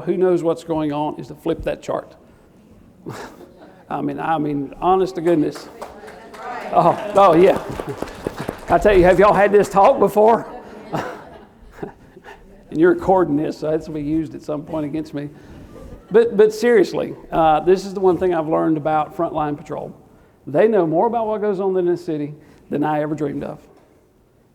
Who knows what's going on is to flip that chart. I mean, honest to goodness. Oh yeah. I tell you, have y'all had this talk before? And you're recording this, so that's to be used at some point against me. But seriously, this is the one thing I've learned about frontline patrol. They know more about what goes on in this city than I ever dreamed of.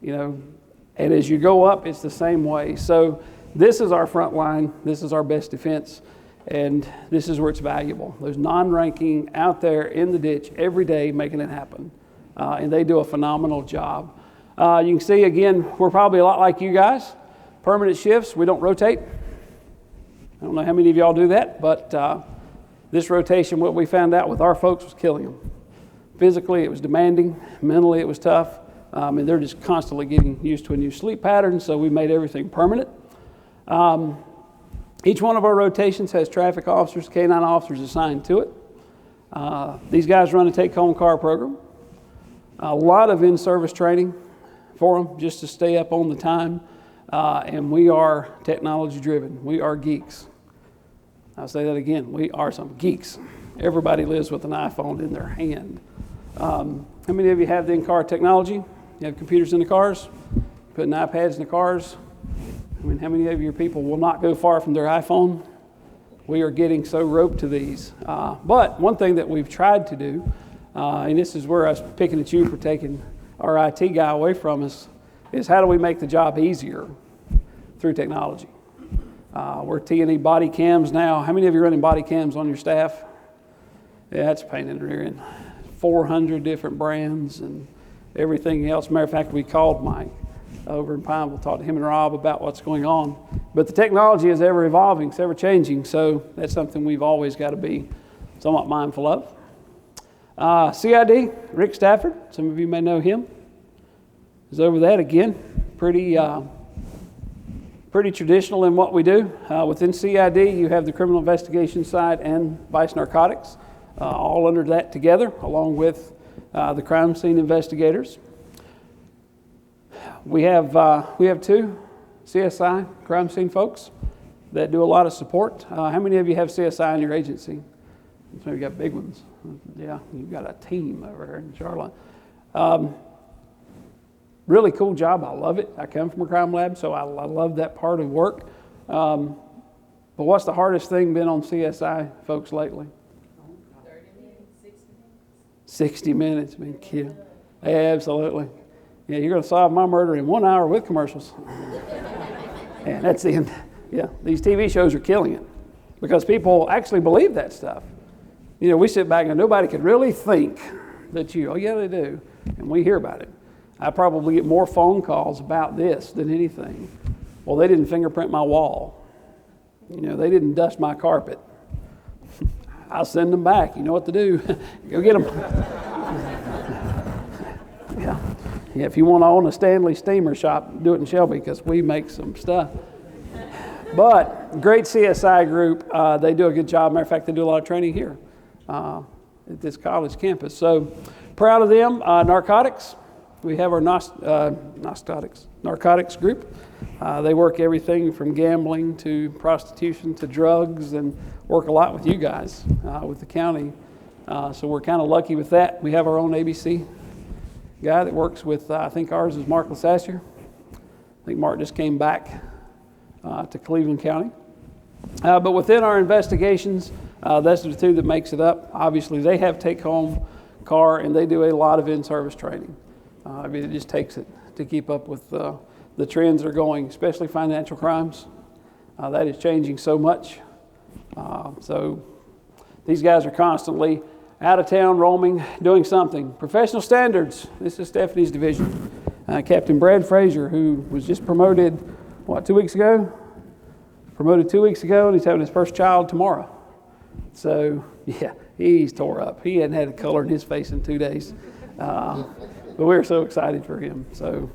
And as you go up, it's the same way. So this is our front line. This is our best defense. And this is where it's valuable. There's non-ranking out there in the ditch every day making it happen. And they do a phenomenal job. You can see, again, we're probably a lot like you guys. Permanent shifts, we don't rotate. I don't know how many of y'all do that, but this rotation, what we found out with our folks was killing them. Physically, it was demanding. Mentally, it was tough. And they're just constantly getting used to a new sleep pattern, so we made everything permanent. Each one of our rotations has traffic officers, K-9 officers assigned to it. These guys run a take-home car program. A lot of in-service training for them just to stay up on the time. And we are technology-driven. We are geeks. I'll say that again. We are some geeks. Everybody lives with an iPhone in their hand. How many of you have the in-car technology? You have computers in the cars? Putting iPads in the cars? I mean, how many of your people will not go far from their iPhone? We are getting so roped to these. But one thing that we've tried to do, and this is where I was picking at you for taking our IT guy away from us, is how do we make the job easier through technology? We're T&E body cams now. How many of you are running body cams on your staff? Yeah, that's a pain in the rear end. 400 different brands and everything else. Matter of fact, we called Mike over in Pineville, talked to him and Rob about what's going on. But the technology is ever evolving, it's ever changing, so that's something we've always got to be somewhat mindful of. CID, Rick Stafford, some of you may know him, is over that again. Pretty traditional in what we do. Within CID, you have the criminal investigation side and vice narcotics, all under that together, along with the crime scene investigators. We have two CSI crime scene folks that do a lot of support. How many of you have CSI in your agency? Some of you got big ones. Yeah, you've got a team over here in Charlotte. Really cool job. I love it. I come from a crime lab, so I love that part of work. But what's the hardest thing been on CSI folks lately? 30 minutes, 60 minutes. 60 minutes, been killed. Absolutely. Yeah, you're going to solve my murder in 1 hour with commercials. And that's the end. Yeah, these TV shows are killing it because people actually believe that stuff. We sit back and nobody could really think that oh yeah, they do. And we hear about it. I probably get more phone calls about this than anything. Well, they didn't fingerprint my wall. They didn't dust my carpet. I'll send them back. You know what to do. Go get them. Yeah, if you want to own a Stanley steamer shop, do it in Shelby because we make some stuff. But great CSI group. They do a good job. Matter of fact, they do a lot of training here at this college campus. So proud of them. Narcotics. We have our narcotics group. They work everything from gambling to prostitution to drugs and work a lot with you guys, with the county. So we're kind of lucky with that. We have our own ABC guy that works with, I think ours is Mark Lasassier. I think Mark just came back to Cleveland County. But within our investigations, that's the two that makes it up. Obviously, they have take-home car, and they do a lot of in-service training. It just takes it to keep up with the trends that are going, especially financial crimes. That is changing so much. So these guys are constantly out of town, roaming, doing something. Professional standards. This is Stephanie's division. Captain Brad Frazier, who was just promoted, 2 weeks ago? Promoted 2 weeks ago, and he's having his first child tomorrow. So, yeah, he's tore up. He hadn't had a color in his face in 2 days. But we're so excited for him. So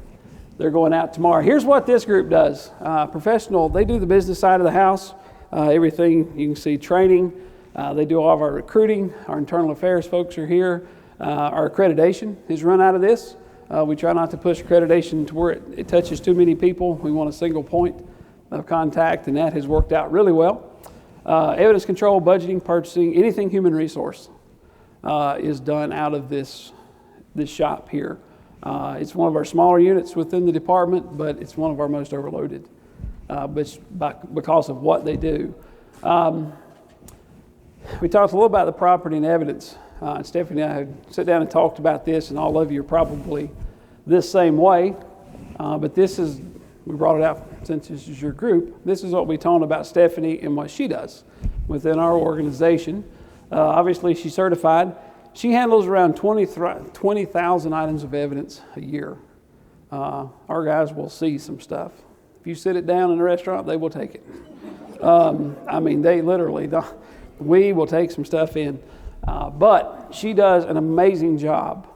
they're going out tomorrow. Here's what this group does. Professional, they do the business side of the house. Everything, you can see training. They do all of our recruiting. Our internal affairs folks are here. Our accreditation is run out of this. We try not to push accreditation to where it touches too many people. We want a single point of contact, and that has worked out really well. Evidence control, budgeting, purchasing, anything human resource is done out of this shop here. It's one of our smaller units within the department, but it's one of our most overloaded because of what they do. We talked a little about the property and evidence. Stephanie and I had sat down and talked about this, and all of you are probably this same way. But we brought it out since this is your group. This is what we talked about Stephanie and what she does within our organization. Obviously, she's certified. She handles around 20,000 items of evidence a year. Our guys will see some stuff. If you sit it down in a restaurant, they will take it. They literally, we will take some stuff in. But she does an amazing job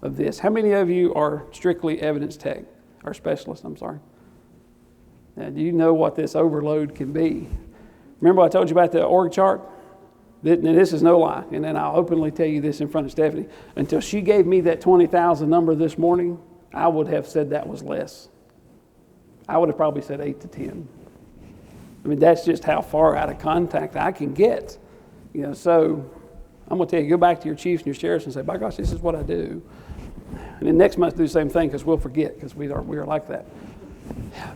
of this. How many of you are strictly evidence tech, or specialists, I'm sorry? And do you know what this overload can be? Remember I told you about the org chart? And this is no lie, and then I'll openly tell you this in front of Stephanie. Until she gave me that 20,000 number this morning, I would have said that was less. I would have probably said 8 to 10. That's just how far out of contact I can get. So I'm going to tell you, go back to your chiefs and your sheriffs and say, by gosh, this is what I do. And then next month do the same thing, because we'll forget, because we are like that.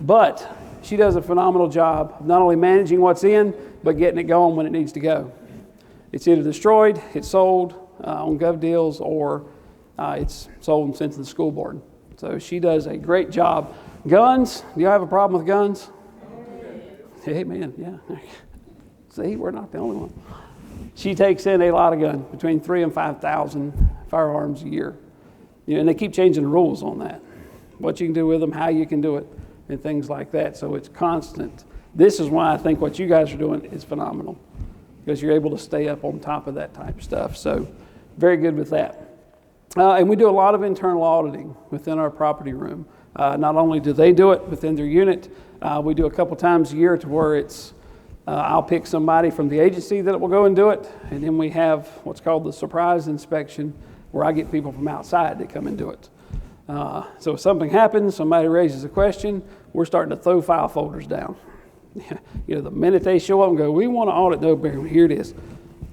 But she does a phenomenal job of not only managing what's in, but getting it going when it needs to go. It's either destroyed, it's sold on gov deals, or it's sold and sent to the school board. So she does a great job. Guns, do you have a problem with guns? Hey, man, yeah. See, we're not the only one. She takes in a lot of guns, between 3,000 and 5,000 firearms a year. And they keep changing the rules on that. What you can do with them, how you can do it, and things like that. So it's constant. This is why I think what you guys are doing is phenomenal, because you're able to stay up on top of that type of stuff. So very good with that. And we do a lot of internal auditing within our property room. Not only do they do it within their unit, we do a couple times a year to where it's, I'll pick somebody from the agency that will go and do it. And then we have what's called the surprise inspection, where I get people from outside that come and do it. So if something happens, somebody raises a question, we're starting to throw file folders down. The minute they show up and go, we want to audit, no, here it is.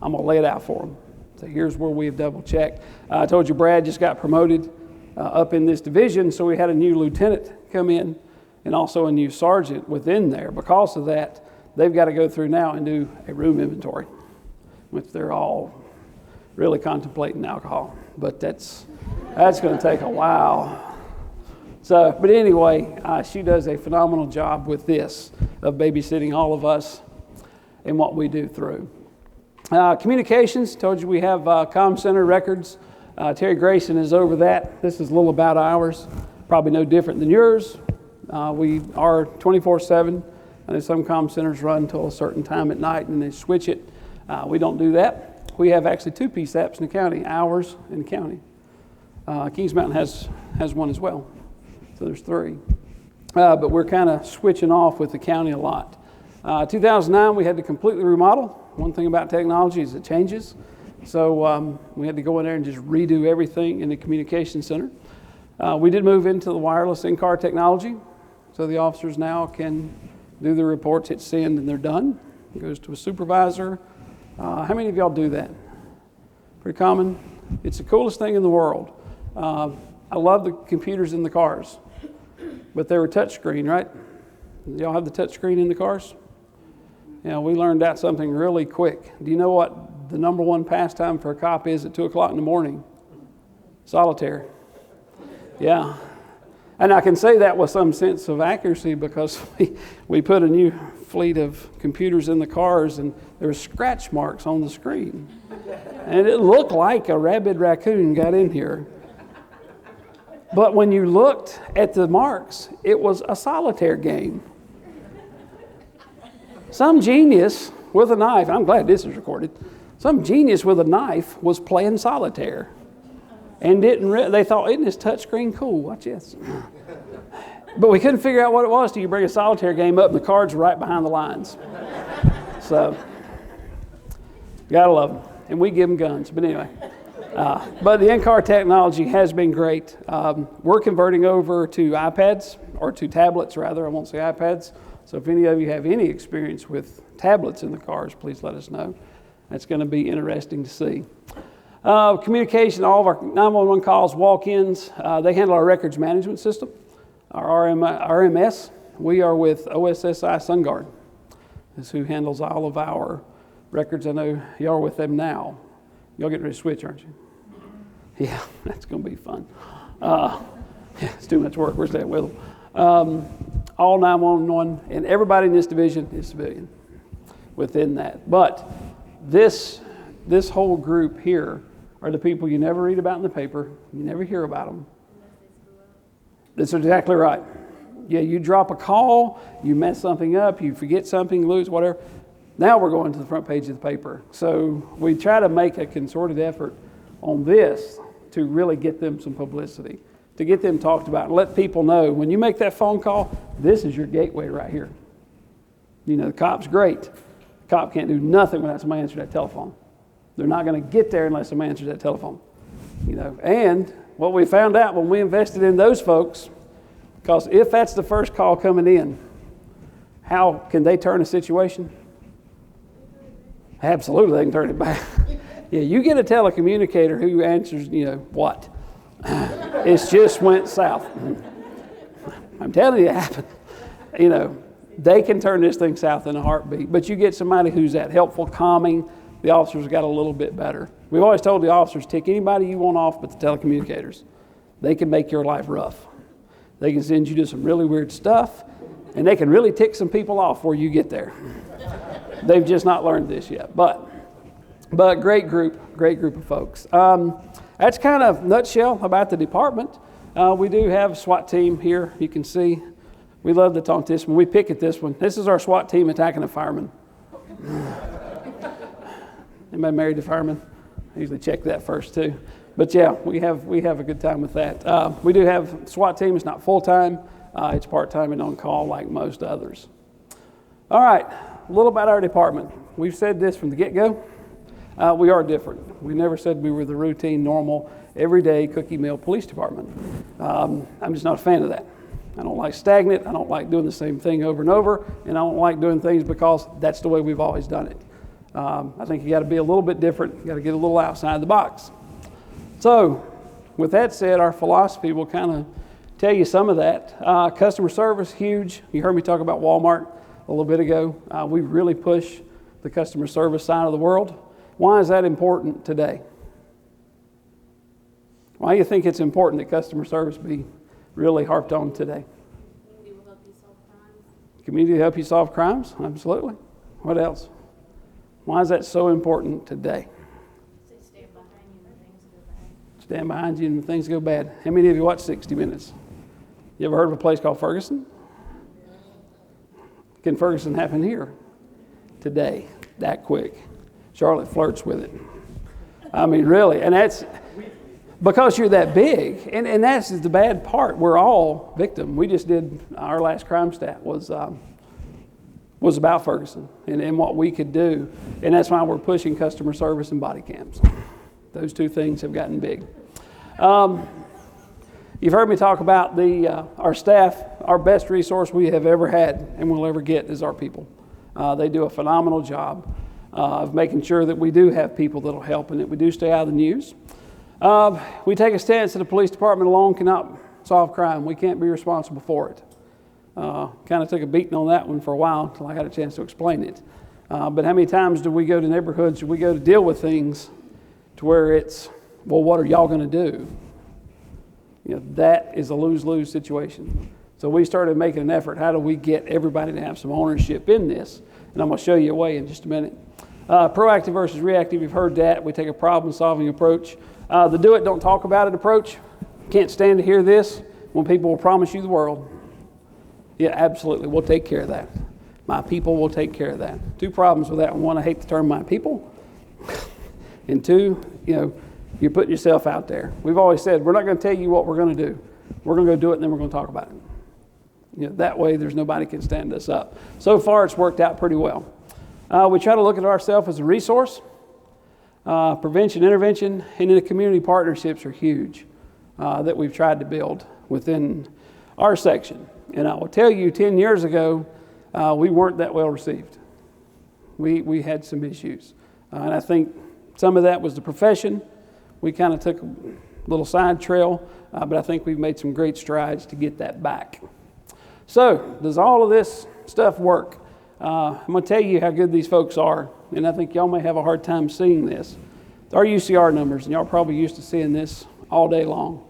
I'm going to lay it out for them. So here's where we have double checked. I told you Brad just got promoted up in this division, so we had a new lieutenant come in and also a new sergeant within there. Because of that, they've got to go through now and do a room inventory, which they're all really contemplating alcohol. But that's going to take a while. So, but anyway, she does a phenomenal job with this, of babysitting all of us and what we do through. Communications, told you we have comm center records. Terry Grayson is over that. This is a little about ours, probably no different than yours. We are 24/7. I know some comm centers run until a certain time at night and they switch it. We don't do that. We have actually 2 PSAPs in the county, ours in the county. Kings Mountain has one as well. So there's 3. But we're kind of switching off with the county a lot. 2009, we had to completely remodel. One thing about technology is it changes. So we had to go in there and just redo everything in the communication center. We did move into the wireless in-car technology. So the officers now can do the reports, hit send, and they're done. It goes to a supervisor. How many of y'all do that? Pretty common. It's the coolest thing in the world. I love the computers in the cars, but they were touchscreen, right? Y'all have the touchscreen in the cars? We learned out something really quick. Do you know what the number one pastime for a cop is at 2 o'clock in the morning? Solitaire. Yeah. And I can say that with some sense of accuracy, because we put a new fleet of computers in the cars and there were scratch marks on the screen. And it looked like a rabid raccoon got in here. But when you looked at the marks, it was a solitaire game. Some genius with a knife, I'm glad this is recorded, some genius with a knife was playing solitaire. And they thought, isn't this touchscreen cool? Watch this. But we couldn't figure out what it was till you bring a solitaire game up and the cards were right behind the lines. So, gotta love them. And we give them guns. But anyway. But the in-car technology has been great. We're converting over to iPads, or to tablets rather, I won't say iPads. So if any of you have any experience with tablets in the cars, please let us know. That's going to be interesting to see. Communication, all of our 911 calls, walk-ins, they handle our records management system, our RMS. We are with OSSI SunGuard. That's who handles all of our records. I know y'all are with them now. Y'all getting ready to switch, aren't you? Yeah, that's going to be fun. Yeah, it's too much work. Where's that with them? All 911, and everybody in this division is civilian within that. But this whole group here are the people you never read about in the paper. You never hear about them. That's exactly right. Yeah, you drop a call, you mess something up, you forget something, lose whatever. Now we're going to the front page of the paper. So we try to make a concerted effort on this to really get them some publicity, to get them talked about, and let people know when you make that phone call, this is your gateway right here. You know, the cop's great. The cop can't do nothing without somebody answering that telephone. They're not going to get there unless somebody answers that telephone. You know, and what we found out when we invested in those folks, because if that's the first call coming in, how can they turn a situation? Absolutely, they can turn it back. Yeah, you get a telecommunicator who answers, you know, what? It's just went south. I'm telling you, it happened. You know, they can turn this thing south in a heartbeat. But you get somebody who's that helpful, calming, the officers got a little bit better. We've always told the officers, tick anybody you want off but the telecommunicators. They can make your life rough. They can send you to some really weird stuff, and they can really tick some people off before you get there. They've just not learned this yet. But great group of folks. That's kind of nutshell about the department. We do have a SWAT team here. You can see we love to taunt this one. We pick at this one. This is our SWAT team attacking a fireman. Anybody married a fireman? I usually check that first too. But yeah, we have a good time with that. We do have SWAT team. It's not full time. It's part time and on call like most others. All right, a little about our department. We've said this from the get-go. We are different. We never said we were the routine, normal, everyday cookie meal police department. I'm just not a fan of that. I don't like stagnant. I don't like doing the same thing over and over, and I don't like doing things because that's the way we've always done it. I think you got to be a little bit different. You got to get a little outside the box. So, with that said, our philosophy will kind of tell you some of that. Customer service, huge. You heard me talk about Walmart a little bit ago. We really push the customer service side of the world. Why is that important today? Why do you think it's important that customer service be really harped on today? Community will help you solve crimes. Community will help you solve crimes? Absolutely. What else? Why is that so important today? Say stand behind you when things go bad. Stand behind you when things go bad. How many of you watch 60 Minutes? You ever heard of a place called Ferguson? Can Ferguson happen here today, that quick? Charlotte flirts with it. I mean, really. And that's because you're that big. And that's the bad part. We're all victim. We just did, our last crime stat was about Ferguson and what we could do. And that's why we're pushing customer service and body cams. Those two things have gotten big. You've heard me talk about our staff. Our best resource we have ever had and will ever get is our people. They do a phenomenal job of making sure that we do have people that will help and that we do stay out of the news. We take a stance that the police department alone cannot solve crime. We can't be responsible for it. Kind of took a beating on that one for a while until I got a chance to explain it. But how many times do we go to neighborhoods, do we go to deal with things to where it's, well, what are y'all going to do? You know, that is a lose-lose situation. So we started making an effort. How do we get everybody to have some ownership in this? And I'm going to show you a way in just a minute. Proactive versus reactive, you've heard that. We take a problem-solving approach. The do it, don't talk about it approach. Can't stand to hear this when people will promise you the world. Yeah, absolutely. We'll take care of that. My people will take care of that. Two problems with that. One, I hate the term my people. And two, you know, you're putting yourself out there. We've always said, we're not going to tell you what we're going to do. We're going to go do it, and then we're going to talk about it. You know, that way, there's nobody can stand us up. So far, it's worked out pretty well. We try to look at ourselves as a resource. Prevention, intervention, and then the community partnerships are huge that we've tried to build within our section. And I will tell you, 10 years ago, we weren't that well received. We had some issues. And I think some of that was the profession. We kind of took a little side trail, but I think we've made some great strides to get that back. So, does all of this stuff work? I'm going to tell you how good these folks are, and I think y'all may have a hard time seeing this. Our UCR numbers, and y'all probably used to seeing this all day long.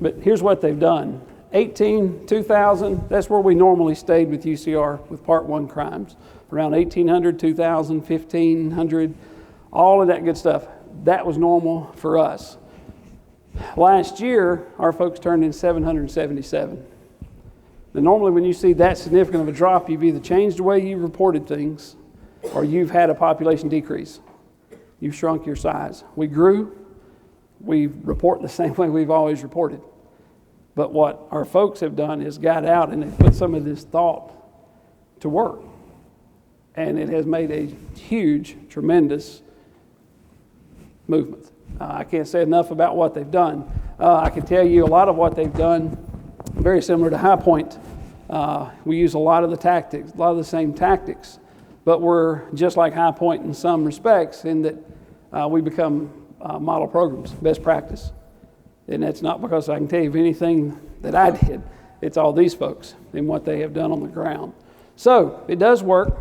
But here's what they've done. 18, 2000, that's where we normally stayed with UCR with Part 1 crimes. Around 1800, 2000, 1500, all of that good stuff. That was normal for us. Last year, our folks turned in 777. Now, normally when you see that significant of a drop, you've either changed the way you reported things or you've had a population decrease. You've shrunk your size. We grew. We report the same way we've always reported. But what our folks have done is got out and they've put some of this thought to work. And it has made a huge, tremendous movement. I can't say enough about what they've done. I can tell you a lot of what they've done, very similar to High Point. We use a lot of the tactics, a lot of the same tactics, but we're just like High Point in some respects in that we become model programs, best practice. And that's not because I can tell you of anything that I did. It's all these folks and what they have done on the ground. So it does work.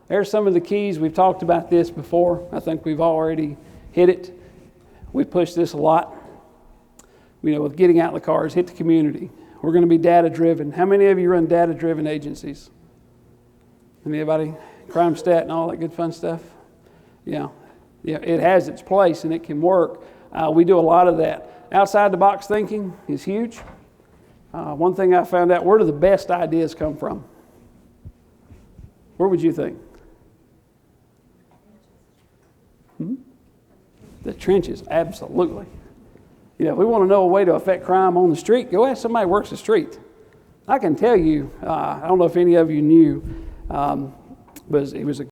There's some of the keys. We've talked about this before. I think we've already hit it. We push this a lot. With getting out in the cars, hit the community. We're going to be data-driven. How many of you run data-driven agencies? Anybody? Crime Stat and all that good fun stuff? Yeah, it has its place and it can work. We do a lot of that. Outside the box thinking is huge. One thing I found out, where do the best ideas come from? Where would you think? The trenches, absolutely. If we want to know a way to affect crime on the street, go ask somebody who works the street. I can tell you, I don't know if any of you knew, but it was a